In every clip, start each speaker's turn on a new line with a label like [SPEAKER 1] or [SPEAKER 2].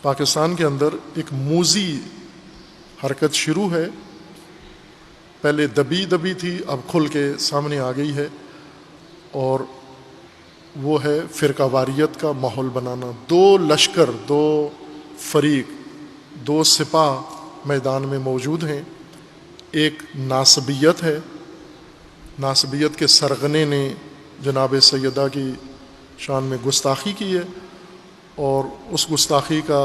[SPEAKER 1] پاکستان کے اندر ایک موذی حرکت شروع ہے، پہلے دبی دبی تھی، اب کھل کے سامنے آ گئی ہے، اور وہ ہے فرقہ واریت کا ماحول بنانا۔ دو لشکر، دو فریق، دو سپاہ میدان میں موجود ہیں۔ ایک ناصبیت ہے، ناصبیت کے سرغنے نے جناب سیدہ کی شان میں گستاخی کی ہے، اور اس گستاخی کا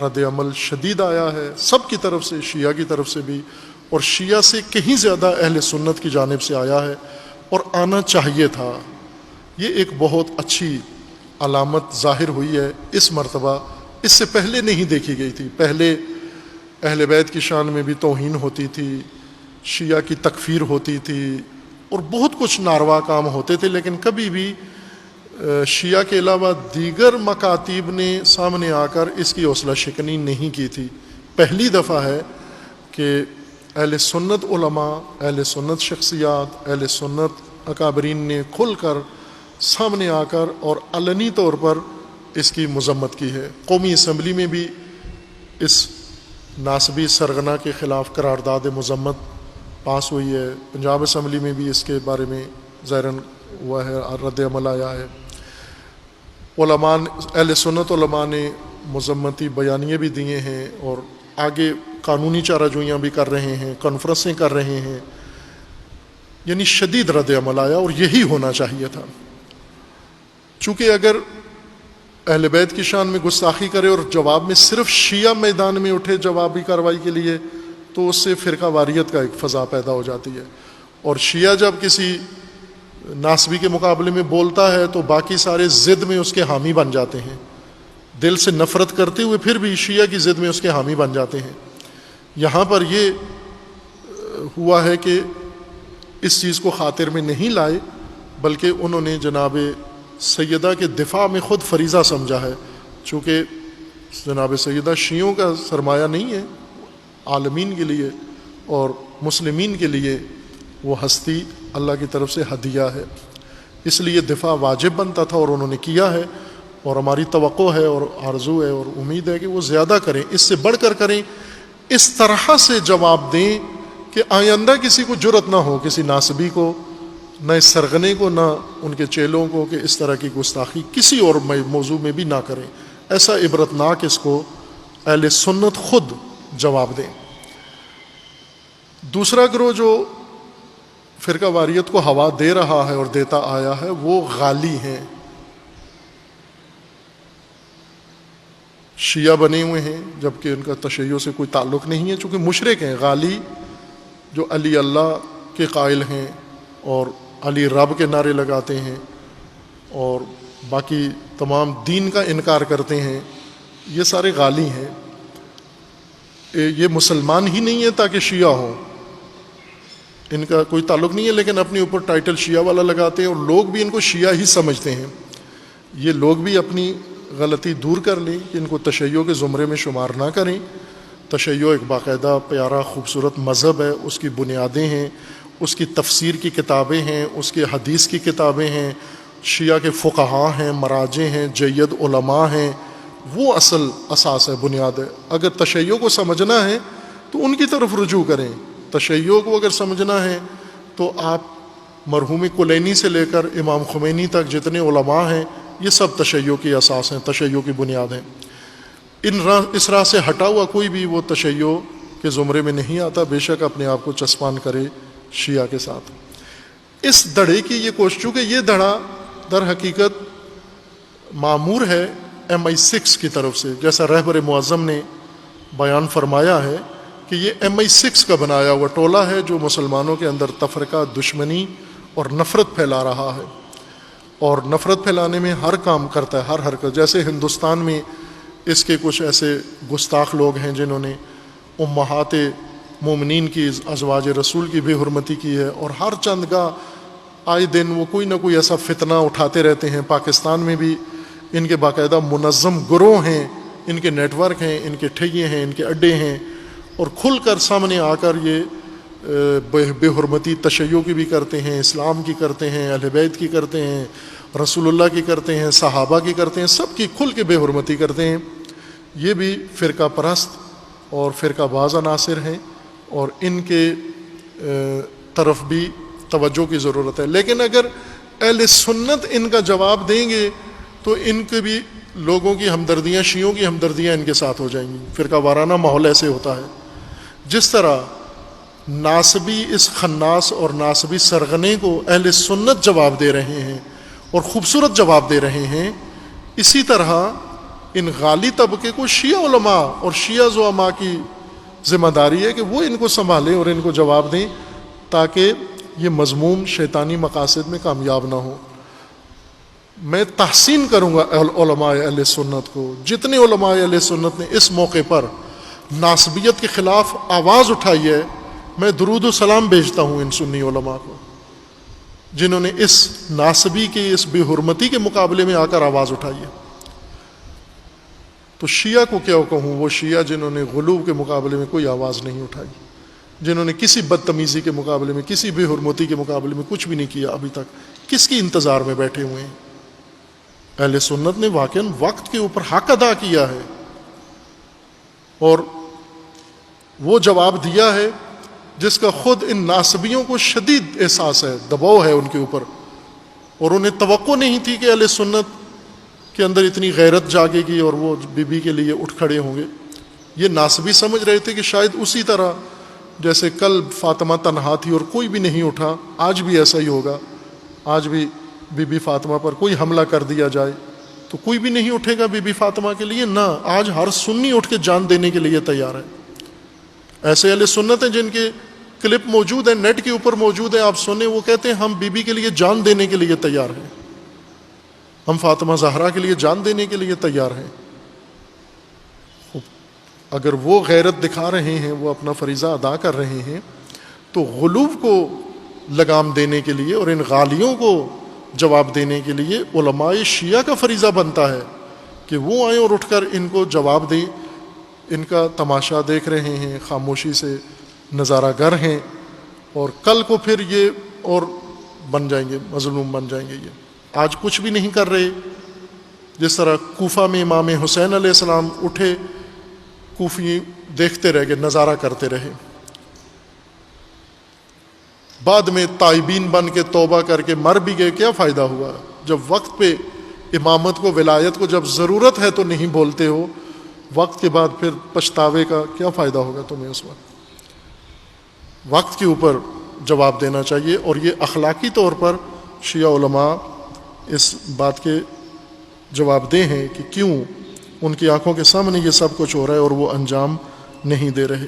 [SPEAKER 1] رد عمل شدید آیا ہے سب کی طرف سے، شیعہ کی طرف سے بھی، اور شیعہ سے کہیں زیادہ اہل سنت کی جانب سے آیا ہے، اور آنا چاہیے تھا۔ یہ ایک بہت اچھی علامت ظاہر ہوئی ہے اس مرتبہ، اس سے پہلے نہیں دیکھی گئی تھی۔ پہلے اہل بیت کی شان میں بھی توہین ہوتی تھی، شیعہ کی تکفیر ہوتی تھی، اور بہت کچھ ناروا کام ہوتے تھے، لیکن کبھی بھی شیعہ کے علاوہ دیگر مکاتیب نے سامنے آ کر اس کی حوصلہ شکنی نہیں کی تھی۔ پہلی دفعہ ہے کہ اہل سنت علماء، اہل سنت شخصیات، اہل سنت اکابرین نے کھل کر سامنے آ کر اور علنی طور پر اس کی مذمت کی ہے۔ قومی اسمبلی میں بھی اس ناسبی سرغنہ کے خلاف قرارداد مذمت پاس ہوئی ہے، پنجاب اسمبلی میں بھی اس کے بارے میں ظاہراً ہوا ہے، رد عمل آیا ہے۔ علماء، اہل سنت علماء نے مذمتی بیانیے بھی دیے ہیں، اور آگے قانونی چارہ جوئیاں بھی کر رہے ہیں، کانفرنسیں کر رہے ہیں، یعنی شدید رد عمل آیا، اور یہی ہونا چاہیے تھا۔ چونکہ اگر اہل بیت کی شان میں گستاخی کرے اور جواب میں صرف شیعہ میدان میں اٹھے جوابی کارروائی کے لیے، تو اس سے فرقہ واریت کا ایک فضا پیدا ہو جاتی ہے، اور شیعہ جب کسی ناسبی کے مقابلے میں بولتا ہے تو باقی سارے ضد میں اس کے حامی بن جاتے ہیں، دل سے نفرت کرتے ہوئے پھر بھی شیعہ کی ضد میں اس کے حامی بن جاتے ہیں۔ یہاں پر یہ ہوا ہے کہ اس چیز کو خاطر میں نہیں لائے، بلکہ انہوں نے جناب سیدہ کے دفاع میں خود فریضہ سمجھا ہے، چونکہ جناب سیدہ شیعوں کا سرمایہ نہیں ہے، عالمین کے لیے اور مسلمین کے لیے وہ ہستی اللہ کی طرف سے ہدیہ ہے، اس لیے دفاع واجب بنتا تھا، اور انہوں نے کیا ہے، اور ہماری توقع ہے اور آرزو ہے اور امید ہے کہ وہ زیادہ کریں، اس سے بڑھ کر کریں، اس طرح سے جواب دیں کہ آئندہ کسی کو جرأت نہ ہو، کسی ناسبی کو، نہ اس سرغنے کو، نہ ان کے چیلوں کو، کہ اس طرح کی گستاخی کسی اور موضوع میں بھی نہ کریں۔ ایسا عبرتناک اس کو اہل سنت خود جواب دیں۔ دوسرا گروہ جو فرقہ واریت کو ہوا دے رہا ہے اور دیتا آیا ہے، وہ غالی ہیں، شیعہ بنے ہوئے ہیں، جبکہ ان کا تشیع سے کوئی تعلق نہیں ہے، چونکہ مشرک ہیں۔ غالی جو علی اللہ کے قائل ہیں اور علی رب کے نعرے لگاتے ہیں اور باقی تمام دین کا انکار کرتے ہیں، یہ سارے غالی ہیں۔ یہ مسلمان ہی نہیں ہے تاکہ شیعہ ہوں، ان کا کوئی تعلق نہیں ہے، لیکن اپنے اوپر ٹائٹل شیعہ والا لگاتے ہیں، اور لوگ بھی ان کو شیعہ ہی سمجھتے ہیں۔ یہ لوگ بھی اپنی غلطی دور کر لیں کہ ان کو تشیع کے زمرے میں شمار نہ کریں۔ تشیع ایک باقاعدہ پیارا خوبصورت مذہب ہے، اس کی بنیادیں ہیں، اس کی تفسیر کی کتابیں ہیں، اس کے حدیث کی کتابیں ہیں، شیعہ کے فقہاء ہیں، مراجع ہیں، جید علماء ہیں، وہ اصل اساس ہے، بنیاد ہے۔ اگر تشیع کو سمجھنا ہے تو ان کی طرف رجوع کریں، تشیع کو اگر سمجھنا ہے تو آپ مرحوم کلینی سے لے کر امام خمینی تک جتنے علماء ہیں، یہ سب تشیع کی اساس ہیں، تشیع کی بنیاد ہیں۔ اس راہ سے ہٹا ہوا کوئی بھی وہ تشیع کے زمرے میں نہیں آتا، بے شک اپنے آپ کو چسپان کرے شیعہ کے ساتھ۔ اس دھڑے کی یہ کوشش، چونکہ یہ دھڑا در حقیقت معمور ہے MI6 کی طرف سے، جیسا رہبر معظم نے بیان فرمایا ہے کہ یہ MI6 کا بنایا ہوا ٹولہ ہے جو مسلمانوں کے اندر تفرقہ، دشمنی اور نفرت پھیلا رہا ہے، اور نفرت پھیلانے میں ہر کام کرتا ہے، ہر حرکت۔ جیسے ہندوستان میں اس کے کچھ ایسے گستاخ لوگ ہیں جنہوں نے امہات مومنین کی، ازواج رسول کی بے حرمتی کی ہے، اور ہر چند گاہ آئے دن وہ کوئی نہ کوئی ایسا فتنہ اٹھاتے رہتے ہیں۔ پاکستان میں بھی ان کے باقاعدہ منظم گروہ ہیں، ان کے نیٹ ورک ہیں، ان کے ٹھگیے ہیں، ان کے اڈے ہیں، اور کھل کر سامنے آ کر یہ بے حرمتی تشیع کی بھی کرتے ہیں، اسلام کی کرتے ہیں، اہل بیت کی کرتے ہیں، رسول اللہ کی کرتے ہیں، صحابہ کی کرتے ہیں، سب کی کھل کے بے حرمتی کرتے ہیں۔ یہ بھی فرقہ پرست اور فرقہ باز عناصر ہیں، اور ان کے طرف بھی توجہ کی ضرورت ہے۔ لیکن اگر اہل سنت ان کا جواب دیں گے تو ان کے بھی لوگوں کی ہمدردیاں، شیعوں کی ہمدردیاں ان کے ساتھ ہو جائیں گی۔ فرقہ وارانہ ماحول ایسے ہوتا ہے۔ جس طرح ناصبی اس خناس اور ناصبی سرغنے کو اہل سنت جواب دے رہے ہیں اور خوبصورت جواب دے رہے ہیں، اسی طرح ان غالی طبقے کو شیعہ علماء اور شیعہ زعماء کی ذمہ داری ہے کہ وہ ان کو سنبھالیں اور ان کو جواب دیں، تاکہ یہ مذموم شیطانی مقاصد میں کامیاب نہ ہو۔ میں تحسین کروں گا علماء اہل سنت کو، جتنے علماء اہل سنت نے اس موقع پر ناصبیت کے خلاف آواز اٹھائی ہے، میں درود و سلام بھیجتا ہوں ان سنی علماء کو، جنہوں نے اس ناصبی کی، اس بے حرمتی کے مقابلے میں آ کر آواز اٹھائی ہے۔ تو شیعہ کو کیا کہوں، وہ شیعہ جنہوں نے غلو کے مقابلے میں کوئی آواز نہیں اٹھائی، جنہوں نے کسی بدتمیزی کے مقابلے میں، کسی بے حرمتی کے مقابلے میں کچھ بھی نہیں کیا ابھی تک، کس کی انتظار میں بیٹھے ہوئے ہیں؟ اہل سنت نے واقعاً وقت کے اوپر حق ادا کیا ہے اور وہ جواب دیا ہے جس کا خود ان ناصبیوں کو شدید احساس ہے، دباؤ ہے ان کے اوپر، اور انہیں توقع نہیں تھی کہ اہل سنت کے اندر اتنی غیرت جاگے گی اور وہ بی بی کے لیے اٹھ کھڑے ہوں گے۔ یہ ناصبی سمجھ رہے تھے کہ شاید اسی طرح جیسے کل فاطمہ تنہا تھی اور کوئی بھی نہیں اٹھا، آج بھی ایسا ہی ہوگا، آج بھی بی بی فاطمہ پر کوئی حملہ کر دیا جائے تو کوئی بھی نہیں اٹھے گا بی بی فاطمہ کے لیے، نہ، آج ہر سنی اٹھ کے جان دینے کے لیے تیار ہے۔ ایسے اہل سنت ہیں جن کے کلپ موجود ہیں، نیٹ کے اوپر موجود ہے، آپ سنیں، وہ کہتے ہیں ہم بی بی کے لیے جان دینے کے لیے تیار ہیں، ہم فاطمہ زہرا کے لیے جان دینے کے لیے تیار ہیں۔ اگر وہ غیرت دکھا رہے ہیں، وہ اپنا فریضہ ادا کر رہے ہیں، تو غلو کو لگام دینے کے لیے اور ان غالیوں کو جواب دینے کے لیے علماء شیعہ کا فریضہ بنتا ہے کہ وہ آئیں اور اٹھ کر ان کو جواب دیں۔ ان کا تماشا دیکھ رہے ہیں، خاموشی سے نظارہ گر ہیں، اور کل کو پھر یہ اور بن جائیں گے، مظلوم بن جائیں گے۔ یہ آج کچھ بھی نہیں کر رہے۔ جس طرح کوفہ میں امام حسین علیہ السلام اٹھے، کوفی دیکھتے رہ گئے، نظارہ کرتے رہے، بعد میں تائبین بن کے توبہ کر کے مر بھی گئے، کیا فائدہ ہوا؟ جب وقت پہ امامت کو، ولایت کو جب ضرورت ہے تو نہیں بولتے ہو، وقت کے بعد پھر پچھتاوے کا کیا فائدہ ہوگا تمہیں؟ اس وقت کے اوپر جواب دینا چاہیے، اور یہ اخلاقی طور پر شیعہ علماء اس بات کے جواب دہ ہیں کہ کیوں ان کی آنکھوں کے سامنے یہ سب کچھ ہو رہا ہے اور وہ انجام نہیں دے رہے۔